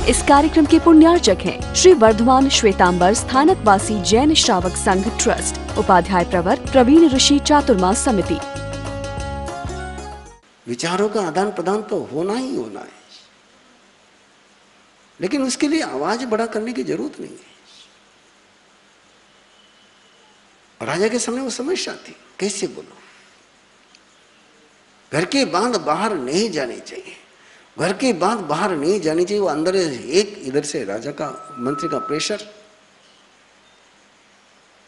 इस कार्यक्रम के पुण्यार्चक हैं श्री वर्धमान श्वेतांबर स्थानकवासी जैन श्रावक संघ ट्रस्ट, उपाध्याय प्रवर प्रवीण ऋषि चातुर्मास समिति। विचारों का आदान प्रदान तो होना ही होना है, लेकिन उसके लिए आवाज बड़ा करने की जरूरत नहीं है। राजा के सामने वो समस्या थी, कैसे बोलो। घर की बात बाहर नहीं जानी चाहिए, घर की बात बाहर नहीं जानी चाहिए। वो अंदर एक इधर से राजा का, मंत्री का प्रेशर,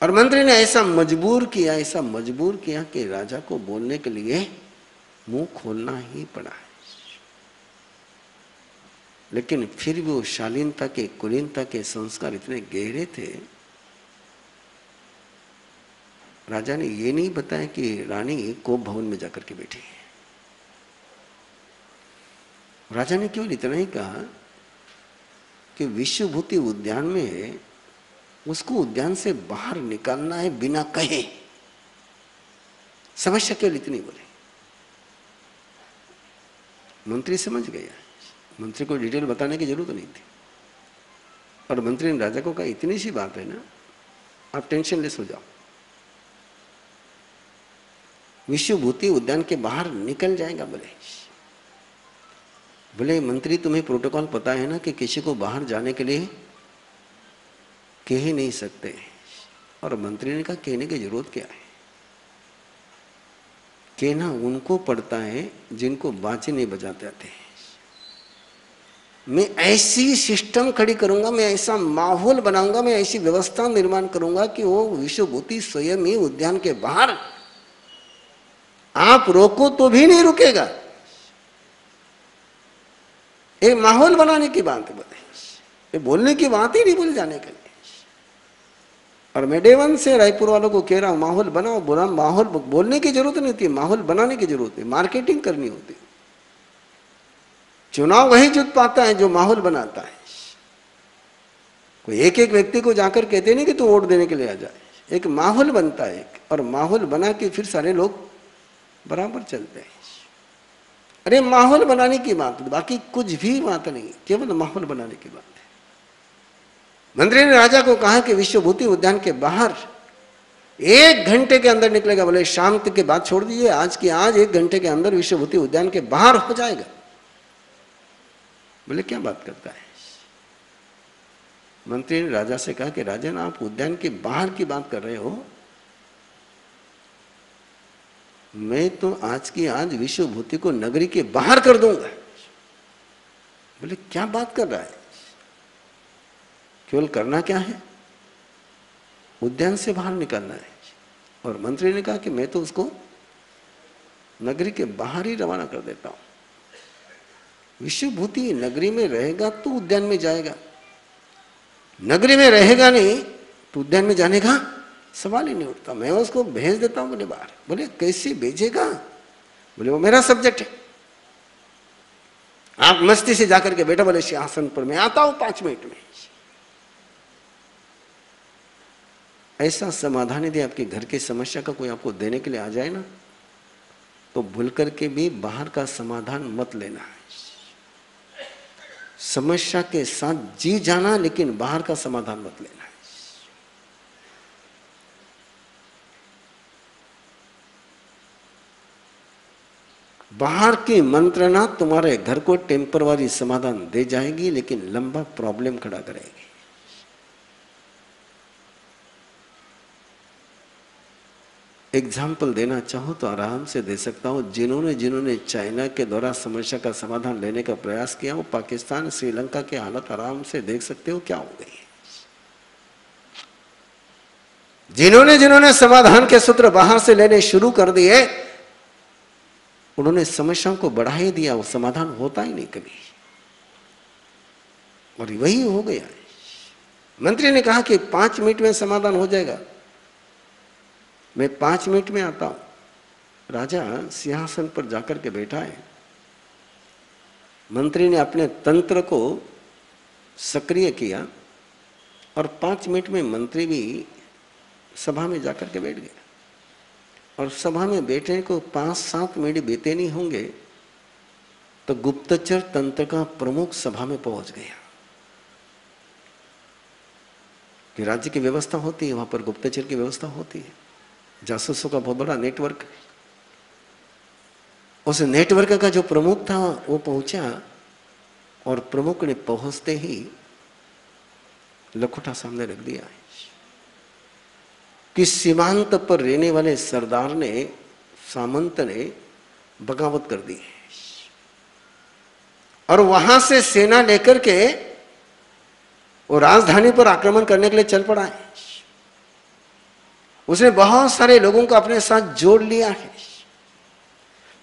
और मंत्री ने ऐसा मजबूर किया कि राजा को बोलने के लिए मुंह खोलना ही पड़ा है। लेकिन फिर भी वो शालीनता के, कुलीनता के संस्कार इतने गहरे थे, राजा ने ये नहीं बताया कि रानी कोप भवन में जाकर के बैठी है। राजा ने केवल इतना ही कहा कि विश्वभूति उद्यान में है, उसको उद्यान से बाहर निकालना है बिना कहे। समस्या केवल इतनी बोले। मंत्री समझ गया, मंत्री को डिटेल बताने की जरूरत नहीं थी। और मंत्री ने राजा को कहा, इतनी सी बात है ना, आप टेंशन लेस हो जाओ, विश्वभूति उद्यान के बाहर निकल जाएगा। बोले मंत्री, तुम्हें प्रोटोकॉल पता है ना कि किसी को बाहर जाने के लिए कह ही नहीं सकते। और मंत्री ने कहा, कहने की जरूरत क्या है, कहना उनको पड़ता है जिनको बाजे नहीं बजाते आते हैं। मैं ऐसी सिस्टम खड़ी करूंगा, मैं ऐसा माहौल बनाऊंगा, मैं ऐसी व्यवस्था निर्माण करूंगा कि वो विश्वभूति स्वयं ही उद्यान के बाहर, आप रोको तो भी नहीं रुकेगा। एक माहौल बनाने की बात है, ये बोलने की बात ही नहीं बोले जाने के लिए। और मैं डे वन से रायपुर वालों को कह रहा हूं, माहौल बनाओ। बुरा माहौल बोलने की जरूरत नहीं थी, माहौल बनाने की जरूरत है, मार्केटिंग करनी होती। चुनाव वही जीत पाता है जो माहौल बनाता है। कोई एक एक व्यक्ति को जाकर कहते नहीं कि तू वोट देने के लिए आ जाए। एक माहौल बनता है, और माहौल बना के फिर सारे लोग बराबर चलते हैं। अरे माहौल बनाने की बात, बाकी कुछ भी बात नहीं, केवल माहौल बनाने की बात है। मंत्री ने राजा को कहा कि विश्वभूति उद्यान के बाहर 1 घंटे के अंदर निकलेगा। बोले शाम तक की बात छोड़ दीजिए, आज की आज 1 घंटे के अंदर विश्वभूति उद्यान के बाहर हो जाएगा। बोले क्या बात करता है। मंत्री ने राजा से कहा कि राजन, आप उद्यान के बाहर की बात कर रहे हो, मैं तो आज की आज विश्वभूति को नगरी के बाहर कर दूंगा। बोले क्या बात कर रहा है, केवल करना क्या है, उद्यान से बाहर निकलना है। और मंत्री ने कहा कि मैं तो उसको नगरी के बाहर ही रवाना कर देता हूं। विश्वभूति नगरी में रहेगा तो उद्यान में जाएगा, नगरी में रहेगा नहीं तो उद्यान में जाने का सवाल ही नहीं उठता। मैं उसको भेज देता हूं बोले बाहर। बोले कैसे भेजेगा। बोले वो मेरा सब्जेक्ट है, आप मस्ती से जाकर के बैठा। बोले सिंहासन पर मैं आता हूं 5 मिनट में। ऐसा समाधान यदि आपके घर की समस्या का कोई आपको देने के लिए आ जाए ना, तो भूल करके भी बाहर का समाधान मत लेना है। समस्या के साथ जी जाना, लेकिन बाहर का समाधान मत लेना है। बाहर की मंत्रणा तुम्हारे घर को टेम्पररी समाधान दे जाएगी, लेकिन लंबा प्रॉब्लम खड़ा करेगी। एग्जाम्पल देना चाहो तो आराम से दे सकता हूं। जिन्होंने चाइना के द्वारा समस्या का समाधान लेने का प्रयास किया, वो पाकिस्तान, श्रीलंका की हालत आराम से देख सकते हो क्या हो गई। जिन्होंने समाधान के सूत्र बाहर से लेने शुरू कर दिए, उन्होंने समस्याओं को बढ़ा ही दिया, वो समाधान होता ही नहीं कभी। और वही हो गया। मंत्री ने कहा कि 5 मिनट में समाधान हो जाएगा, मैं 5 मिनट में आता हूं। राजा सिंहासन पर जाकर के बैठा है। मंत्री ने अपने तंत्र को सक्रिय किया, और 5 मिनट में मंत्री भी सभा में जाकर के बैठ गया। और सभा में बैठने को 5-7 मिनट बीते नहीं होंगे तो गुप्तचर तंत्र का प्रमुख सभा में पहुंच गया। कि राज्य की व्यवस्था होती है, वहां पर गुप्तचर की व्यवस्था होती है, जासूसों का बहुत बड़ा नेटवर्क है। उस नेटवर्क का जो प्रमुख था वो पहुंचा और प्रमुख ने पहुंचते ही लखोटा सामने रख दिया कि सीमांत पर रहने वाले सरदार ने, सामंत ने बगावत कर दी और वहां से सेना लेकर के वो राजधानी पर आक्रमण करने के लिए चल पड़ा है। उसने बहुत सारे लोगों को अपने साथ जोड़ लिया है।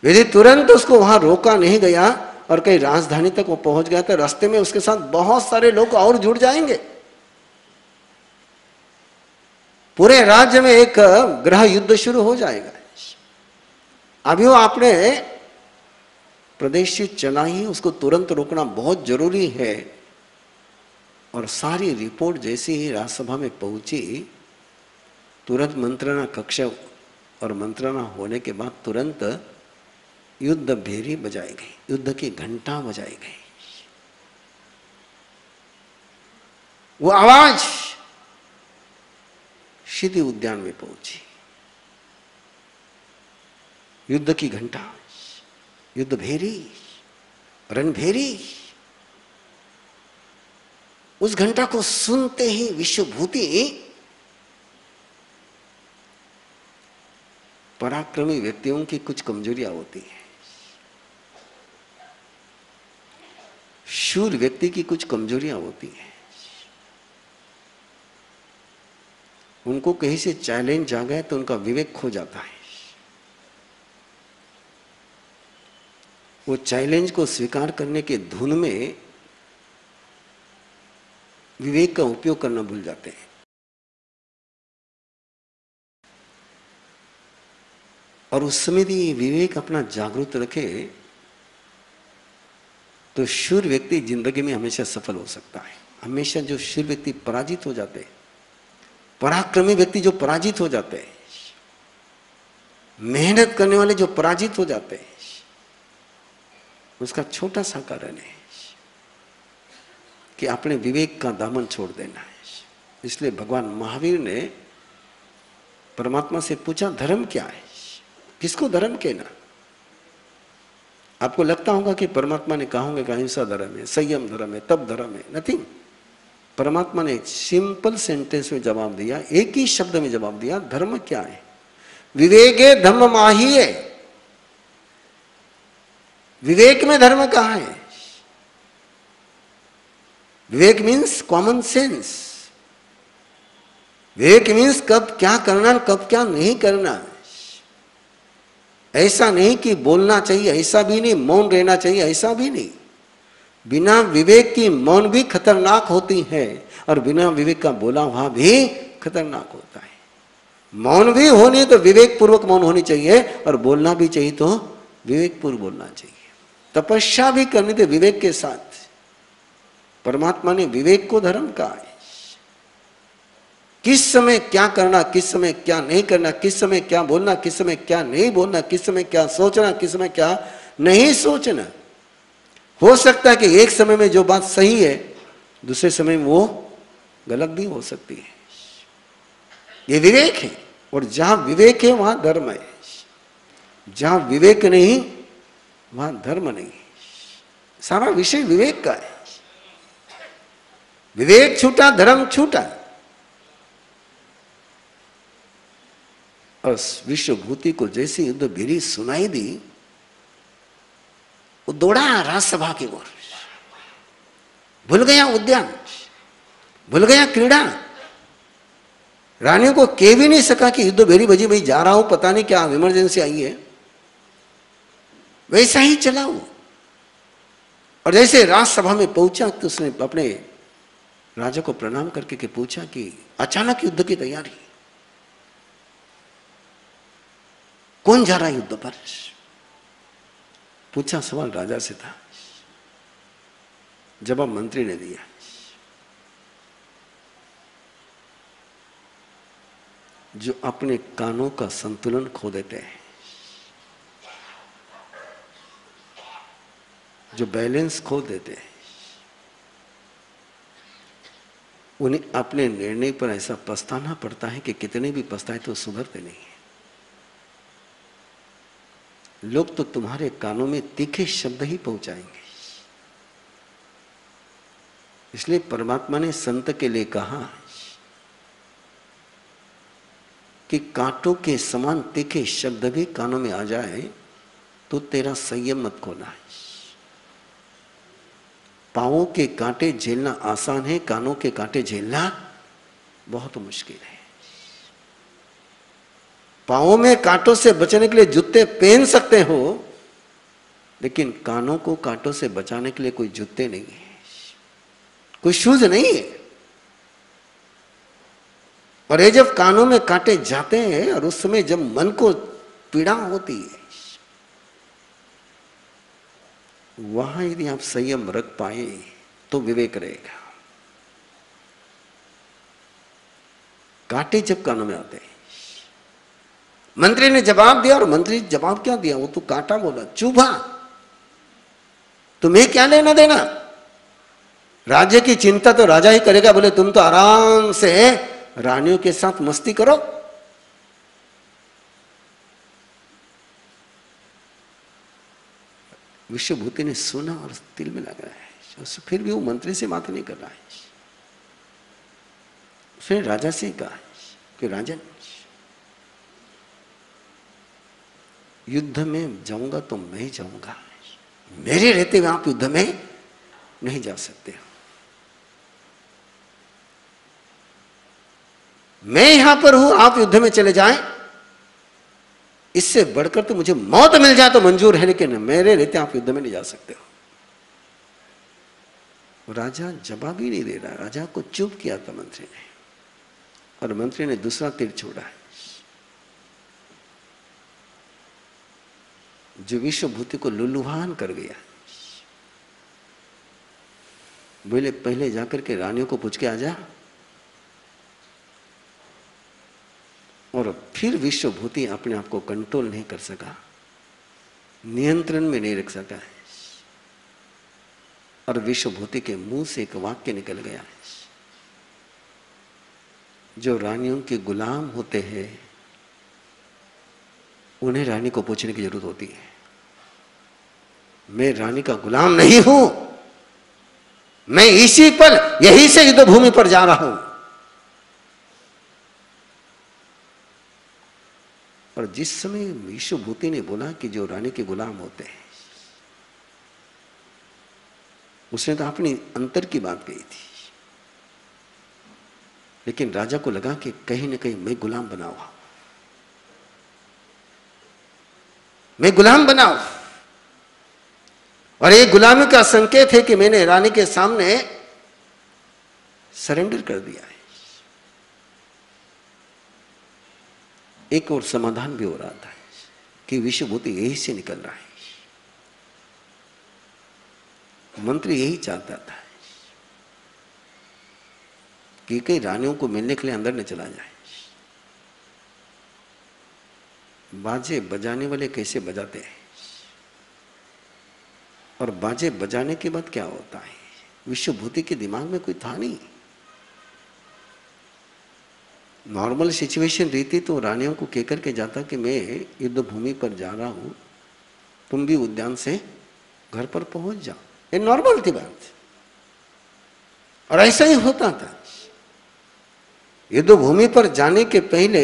यदि तुरंत उसको वहां रोका नहीं गया और कहीं राजधानी तक वो पहुंच गया तो रास्ते में उसके साथ बहुत सारे लोग और जुड़ जाएंगे। पूरे राज्य में एक गृह युद्ध शुरू हो जाएगा। अभी वो आपने प्रदेश से चला ही, उसको तुरंत रोकना बहुत जरूरी है। और सारी रिपोर्ट जैसे ही राज्यसभा में पहुंची, तुरंत मंत्रणा कक्ष और मंत्रणा होने के बाद तुरंत युद्ध भेरी बजाई गई, युद्ध की घंटा बजाई गई। वो आवाज सीधे उद्यान में पहुंची। युद्ध की घंटा, युद्ध भेरी, रणभेरी। उस घंटा को सुनते ही विश्वभूति पराक्रमी व्यक्तियों की कुछ कमजोरियां होती है, शूर व्यक्ति की कुछ कमजोरियां होती हैं। उनको कहीं से चैलेंज आ गए तो उनका विवेक खो जाता है। वो चैलेंज को स्वीकार करने के धुन में विवेक का उपयोग करना भूल जाते हैं। और उस समय भी विवेक अपना जागरूक रखे तो शूर व्यक्ति जिंदगी में हमेशा सफल हो सकता है। हमेशा जो शूर व्यक्ति पराजित हो जाते हैं, पराक्रमी व्यक्ति जो पराजित हो जाते हैं, मेहनत करने वाले जो पराजित हो जाते हैं, उसका छोटा सा कारण है कि अपने विवेक का दामन छोड़ देना है। इसलिए भगवान महावीर ने परमात्मा से पूछा, धर्म क्या है? किसको धर्म कहना? आपको लगता होगा कि परमात्मा ने कहा होगा कि अहिंसा धर्म है, संयम धर्म है, तप धर्म है। नथिंग। परमात्मा ने एक सिंपल सेंटेंस में जवाब दिया, एक ही शब्द में जवाब दिया, धर्म क्या है? विवेके धर्म माहिए। विवेक में धर्म कहाँ है? विवेक मीन्स कॉमन सेंस। विवेक मीन्स कब क्या करना, कब क्या नहीं करना। ऐसा नहीं कि बोलना चाहिए, ऐसा भी नहीं, मौन रहना चाहिए, ऐसा भी नहीं। बिना विवेक की मौन भी खतरनाक होती है और बिना विवेक का बोला हुआ भी खतरनाक होता है। मौन भी होनी तो विवेक पूर्वक मौन होनी चाहिए और बोलना भी चाहिए तो विवेक पूर्वक बोलना चाहिए। तपस्या भी करनी तो विवेक के साथ। परमात्मा ने विवेक को धर्म कहा है। किस समय क्या करना, किस समय क्या नहीं करना, किस समय क्या बोलना, किस समय क्या नहीं बोलना, किस समय क्या सोचना, किस समय क्या नहीं सोचना। हो सकता है कि एक समय में जो बात सही है दूसरे समय में वो गलत भी हो सकती है। ये विवेक है। और जहां विवेक है वहां धर्म है, जहां विवेक नहीं वहां धर्म नहीं। सारा विषय विवेक का है। विवेक छूटा, धर्म छूटा। और विश्वभूति को जैसी युद्ध भेरी सुनाई दी, वो दौड़ा राज्यसभा की ओर। भूल गया उद्यान, भूल गया क्रीड़ा। रानियों को कह भी नहीं सका कि युद्ध भेरी बजी, भाई जा रहा हूं, पता नहीं क्या इमरजेंसी आई है। वैसा ही चला वो। और जैसे राज्यसभा में पहुंचा तो उसने अपने राजा को प्रणाम करके के पूछा कि अचानक युद्ध की तैयारी, कौन जा रहा है युद्ध पर? पूछा सवाल राजा से था, जवाब मंत्री ने दिया। जो अपने कानों का संतुलन खो देते हैं, जो बैलेंस खो देते हैं, उन्हें अपने निर्णय पर ऐसा पछताना पड़ता है कि कितने भी पछताए तो सुधरते नहीं है। लोग तो तुम्हारे कानों में तीखे शब्द ही पहुंचाएंगे। इसलिए परमात्मा ने संत के लिए कहा कि कांटों के समान तीखे शब्द भी कानों में आ जाए तो तेरा संयम मत खोना है। पांवों के कांटे झेलना आसान है, कानों के कांटे झेलना बहुत मुश्किल है। पांवों में कांटों से बचने के लिए जूते पहन सकते हो, लेकिन कानों को कांटों से बचाने के लिए कोई जूते नहीं है, कोई शूज नहीं है। और ये जब कानों में कांटे जाते हैं और उस समय जब मन को पीड़ा होती है, वहां यदि आप संयम रख पाए तो विवेक रहेगा। कांटे जब कानों में आते हैं, मंत्री ने जवाब दिया, और मंत्री जवाब क्या दिया, वो तो कांटा बोला, चुभा, तुम्हें क्या लेना देना, राज्य की चिंता तो राजा ही करेगा, बोले तुम तो आराम से रानियों के साथ मस्ती करो। विश्वभूति ने सुना और तिल में लगा है, फिर भी वो मंत्री से बात नहीं कर रहा है। उसने राजा से कहा कि राजन, युद्ध में जाऊंगा तो मैं ही जाऊंगा, मेरे रहते हुए आप युद्ध में नहीं जा सकते हो। मैं यहां पर हूं, आप युद्ध में चले जाएं, इससे बढ़कर तो मुझे मौत मिल जाए तो मंजूर है, लेकिन मेरे रहते आप युद्ध में नहीं जा सकते हो। राजा जवाब ही नहीं दे रहा, राजा को चुप किया था मंत्री ने, और मंत्री ने दूसरा तीर छोड़ा है जो विश्वभूति को लुलुहान कर गया। बोले पहले जाकर के रानियों को पूछ के आ जा। और फिर विश्वभूति अपने आप को कंट्रोल नहीं कर सका, नियंत्रण में नहीं रख सका है, और विश्वभूति के मुंह से एक वाक्य निकल गया है, जो रानियों के गुलाम होते हैं उन्हें रानी को पूछने की जरूरत होती है। मैं रानी का गुलाम नहीं हूं, मैं इसी पल यहीं से युद्ध भूमि पर जा रहा हूं। और जिस समय विश्वभूति ने बोला कि जो रानी के गुलाम होते हैं, उसने तो अपनी अंतर की बात कही थी, लेकिन राजा को लगा कि कहीं ना कहीं मैं गुलाम बना हुआ, मैं गुलाम बनाऊं, और ये गुलामी का संकेत है कि मैंने रानी के सामने सरेंडर कर दिया है। एक और समाधान भी हो रहा था कि विश्वभूति यही से निकल रहा है, मंत्री यही चाहता था कि कई रानियों को मिलने के लिए अंदर न चला जाए। बाजे बजाने वाले कैसे बजाते हैं, और बाजे बजाने के बाद क्या होता है, विश्वभूति के दिमाग में कोई था नहीं। नॉर्मल सिचुएशन रहती तो रानियों को कहकर के जाता कि मैं युद्ध भूमि पर जा रहा हूं, तुम भी उद्यान से घर पर पहुंच जाओ, ये नॉर्मल थी बात, और ऐसा ही होता था। युद्ध भूमि पर जाने के पहले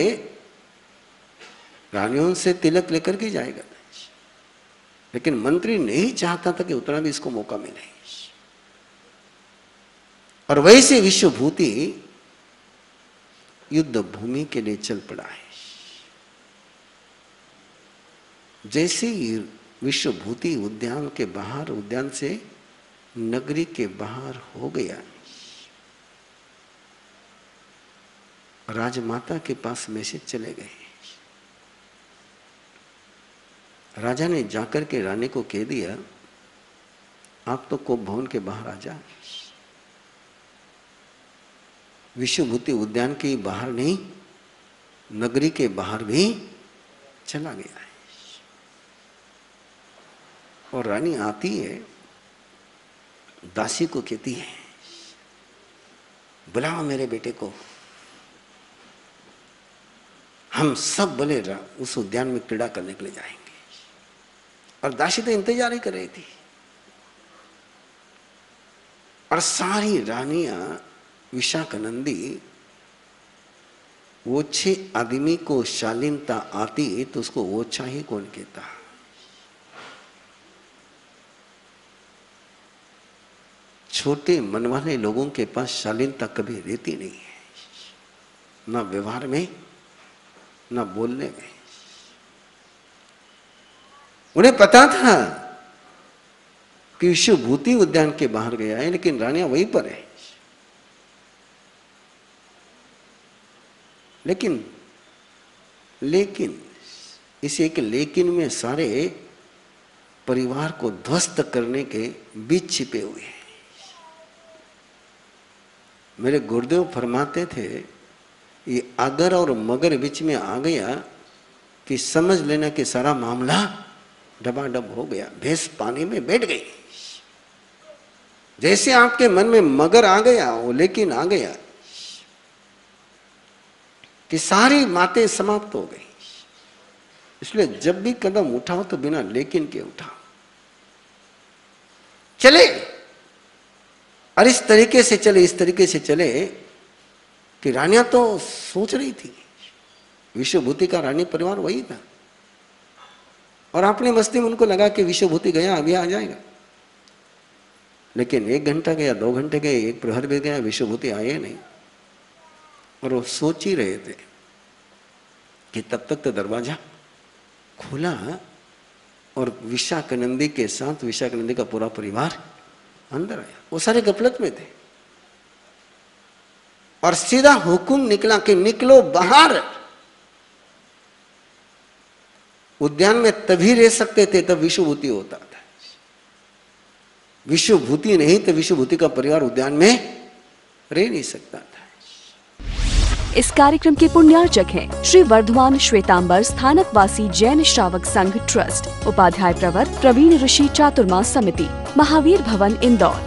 रानियों से तिलक लेकर के जाएगा, लेकिन मंत्री नहीं चाहता था कि उतना भी इसको मौका मिले, और वैसे विश्वभूति युद्ध भूमि के लिए चल पड़ा है। जैसे ही विश्वभूति उद्यान के बाहर, उद्यान से नगरी के बाहर हो गया, राजमाता के पास मैसेज चले गए। राजा ने जाकर के रानी को कह दिया, आप तो कोप भवन के बाहर आ जा, विश्वभूति उद्यान के बाहर नहीं, नगरी के बाहर भी चला गया है। और रानी आती है, दासी को कहती है बुलाओ मेरे बेटे को। हम सब बोले उस उद्यान में क्रीड़ा करने के लिए जाएंगे। और दासी तो इंतजार ही कर रही थी। और सारी रानियां विशाखानंदी, ओछे आदमी को शालीनता आती तो उसको ओछा ही कौन कहता। छोटे मन वाले लोगों के पास शालीनता कभी रहती नहीं है, ना व्यवहार में ना बोलने में। उन्हें पता था कि विश्वभूति उद्यान के बाहर गया है, लेकिन रानियां वहीं पर है। लेकिन इस एक लेकिन में सारे परिवार को ध्वस्त करने के बीच छिपे हुए हैं। मेरे गुरुदेव फरमाते थे, ये अगर और मगर बीच में आ गया कि समझ लेना कि सारा मामला डबाडब हो गया, भैंस पानी में बैठ गई। जैसे आपके मन में मगर आ गया, वो लेकिन आ गया कि सारी बातें समाप्त हो गई। इसलिए जब भी कदम उठाओ तो बिना लेकिन के उठाओ, चले। और इस तरीके से चले, इस तरीके से चले कि रानियां तो सोच रही थी, विश्वभूति का रानी परिवार वही था। और अपनी मस्ती में उनको लगा कि विश्वभूति गया, अभी आ जाएगा। लेकिन 1 घंटा गया, 2 घंटे गए, 1 प्रहर भी गया, विश्वभूति आए नहीं। और वो सोच ही रहे थे कि तब तक तो दरवाजा खुला और विशाखानंदी के साथ विशाखानंदी का पूरा परिवार अंदर आया। वो सारे गफलत में थे और सीधा हुक्म निकला कि निकलो बाहर। उद्यान में तभी रह सकते थे तब विश्वभूति होता था। विश्वभूति नहीं तो विश्वभूति का परिवार उद्यान में रह नहीं सकता था। इस कार्यक्रम के पुण्यार्चक हैं श्री वर्धमान श्वेतांबर स्थानकवासी जैन श्रावक संघ ट्रस्ट, उपाध्याय प्रवर प्रवीण ऋषि चातुर्मास समिति, महावीर भवन इंदौर।